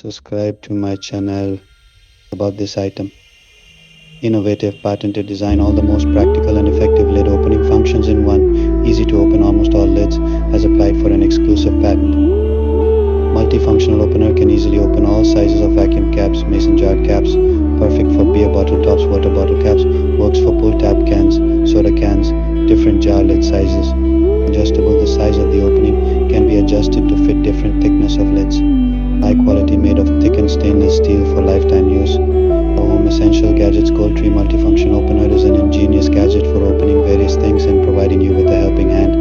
Subscribe to my channel about this item. Innovative patented design, all the most practical and effective lid opening functions in one. Easy to open almost all lids, has applied for an exclusive patent. Multifunctional opener can easily open all sizes of vacuum caps, mason jar caps, perfect for beer bottle tops, water bottle caps, works for pull tab cans, soda cans, different jar lid sizes. Adjustable, the size of the opening can be adjusted to fit different thickness of lids. High quality, made of thickened stainless steel for lifetime use. The Home Essential Gadgets Gold Tree Multifunction Opener is an ingenious gadget for opening various things and providing you with a helping hand.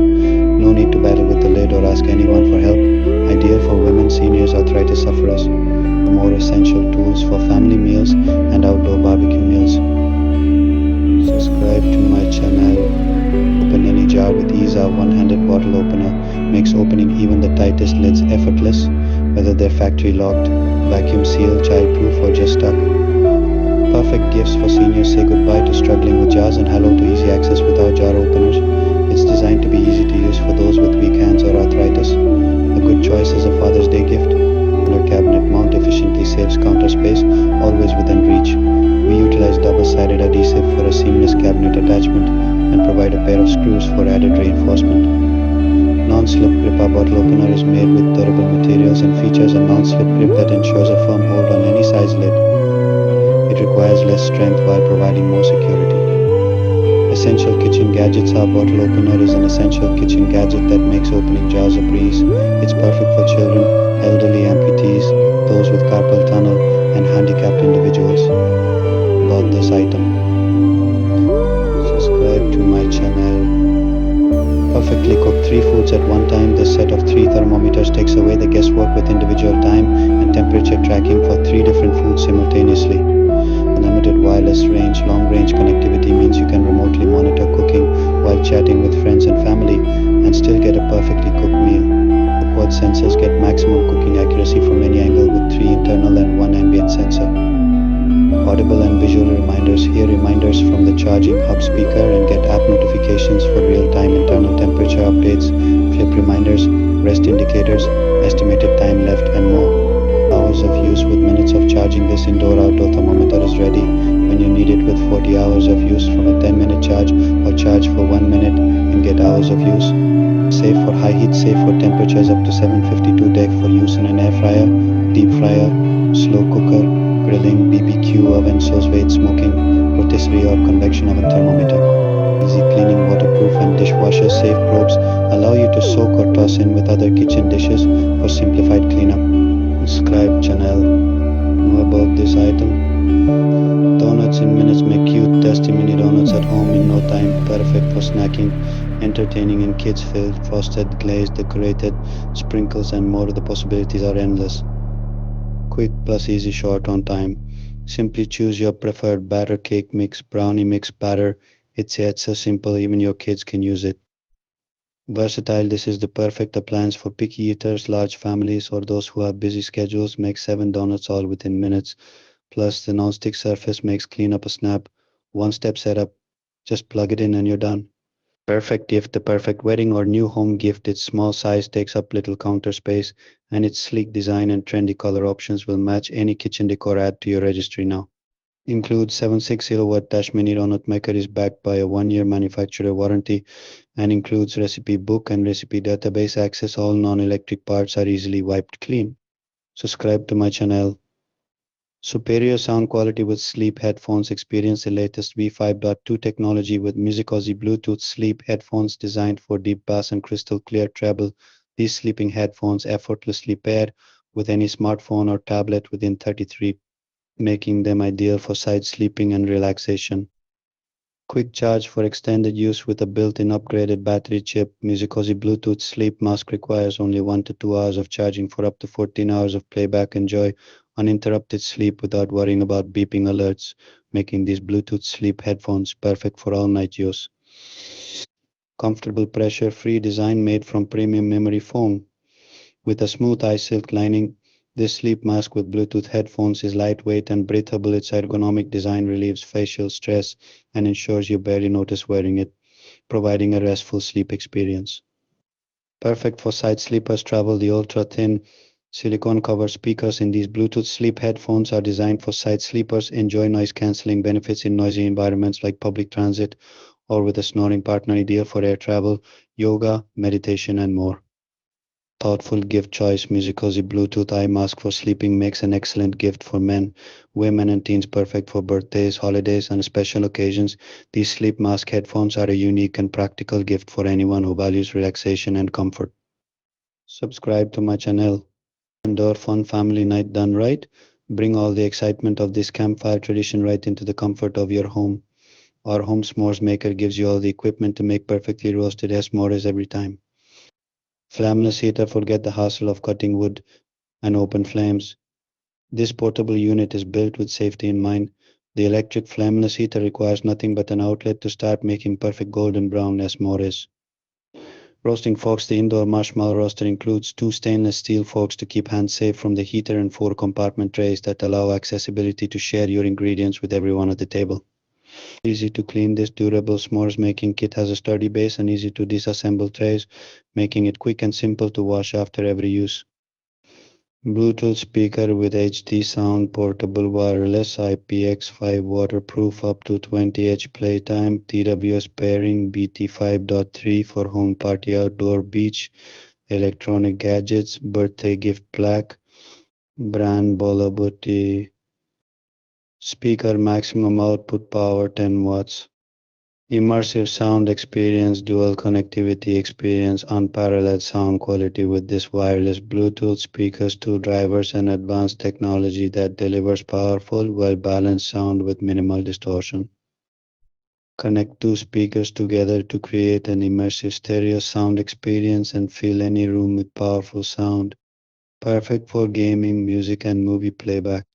No need to battle with the lid or ask anyone for help. Ideal for women, seniors, arthritis sufferers. More essential tools for family meals and outdoor barbecue meals. Subscribe to my channel. Open any jar with ease. Our one-handed bottle opener makes opening even the tightest lids effortless, whether they're factory locked, vacuum sealed, childproof, or just stuck. Perfect gifts for seniors. Say goodbye to struggling with jars and hello to easy access with our jar openers. It's designed to be easy to use for those with weak hands or arthritis. A good choice as a Father's Day gift. Under cabinet mount efficiently saves counter space, always within reach. We utilize double-sided adhesive for a seamless cabinet attachment and provide a pair of screws for added reinforcement. Non-slip grip. Our bottle opener is made with durable materials and features a non-slip grip that ensures a firm hold on any size lid. It requires less strength while providing more security. Essential kitchen gadgets. Our bottle opener is an essential kitchen gadget that makes opening jars a breeze. It's perfect for children, elderly, amputees, those with carpal tunnel, and handicapped individuals. About this item. Subscribe to my channel. Perfectly cook 3 foods at one time. This set of 3 thermometers takes away the guesswork with individual time and temperature tracking for 3 different foods simultaneously. Unlimited wireless range. Long-range connectivity means you can remotely monitor cooking while chatting with friends and family and still get a perfectly cooked meal. The quad sensors get maximum cooking accuracy from any angle with 3 internal and 1 ambient sensor. Audible and visual reminders. Hear reminders from the charging hub speaker and get app notifications for real-time internal temperature updates, flip reminders, rest indicators, estimated time left, and more. Hours of use with minutes of charging. This indoor-outdoor thermometer is ready when you need it with 40 hours of use from a 10-minute charge, or charge for 1 minute and get hours of use. Safe for high heat, safe for temperatures up to 752 deg for use in an air fryer, deep fryer, slow cooker, grilling, BBQ oven, sauce weight smoking, rotisserie or convection oven thermometer. Easy cleaning, waterproof, and dishwasher safe probes allow you to soak or toss in with other kitchen dishes for simplified cleanup. Subscribe channel. Know about this item. Donuts in minutes. Make cute tasty mini donuts at home in no time. Perfect for snacking, entertaining, and kids filled, frosted, glazed, decorated, sprinkles, and more. The possibilities are endless. Quick plus easy, short on time. Simply choose your preferred batter, cake mix, brownie mix, batter. It's so simple, even your kids can use it. Versatile, this is the perfect appliance for picky eaters, large families, or those who have busy schedules. Make 7 donuts all within minutes. Plus, the non-stick surface makes cleanup a snap. One-step setup, just plug it in and you're done. Perfect gift, the perfect wedding or new home gift. Its small size takes up little counter space, and its sleek design and trendy color options will match any kitchen decor. Add to your registry now. Includes 76 kilowatt dash mini donut maker, is backed by a 1-year manufacturer warranty, and includes recipe book and recipe database access. All non-electric parts are easily wiped clean. Subscribe to my channel. Superior sound quality with sleep headphones. Experience the latest V5.2 technology with Musicozy Bluetooth sleep headphones designed for deep bass and crystal clear treble. These sleeping headphones effortlessly pair with any smartphone or tablet within 33, making them ideal for side sleeping and relaxation. Quick charge for extended use with a built-in upgraded battery chip. Musicozy Bluetooth sleep mask requires only 1 to 2 hours of charging for up to 14 hours of playback. Enjoy uninterrupted sleep without worrying about beeping alerts, making these Bluetooth sleep headphones perfect for all night use. Comfortable pressure-free design made from premium memory foam with a smooth eye silk lining. This sleep mask with Bluetooth headphones is lightweight and breathable. Its ergonomic design relieves facial stress and ensures you barely notice wearing it, providing a restful sleep experience. Perfect for side sleepers. Travel the ultra thin Silicone cover speakers in these Bluetooth sleep headphones are designed for side sleepers. Enjoy noise cancelling benefits in noisy environments like public transit or with a snoring partner, ideal for air travel, yoga, meditation, and more. Thoughtful gift choice. Musicozy Bluetooth eye mask for sleeping makes an excellent gift for men, women, and teens, perfect for birthdays, holidays, and special occasions. These sleep mask headphones are a unique and practical gift for anyone who values relaxation and comfort. Subscribe to my channel. Indoor fun family night done right. Bring all the excitement of this campfire tradition right into the comfort of your home. Our home s'mores maker gives you all the equipment to make perfectly roasted s'mores every time. Flameless heater, forget the hassle of cutting wood and open flames. This portable unit is built with safety in mind. The electric flameless heater requires nothing but an outlet to start making perfect golden brown s'mores. Roasting forks. The indoor marshmallow roaster includes two stainless steel forks to keep hands safe from the heater and four compartment trays that allow accessibility to share your ingredients with everyone at the table. Easy to clean. This durable s'mores making kit has a sturdy base and easy to disassemble trays, making it quick and simple to wash after every use. Bluetooth speaker with HD sound, portable wireless, IPX5 waterproof, up to 20H playtime, TWS pairing, BT5.3 for home party, outdoor, beach, electronic gadgets, birthday gift plaque, brand Bolabuti, speaker maximum output power 10 watts. Immersive sound experience, dual connectivity experience, unparalleled sound quality with this wireless Bluetooth speakers, two drivers, and advanced technology that delivers powerful, well balanced sound with minimal distortion. Connect two speakers together to create an immersive stereo sound experience and fill any room with powerful sound. Perfect for gaming, music, and movie playback.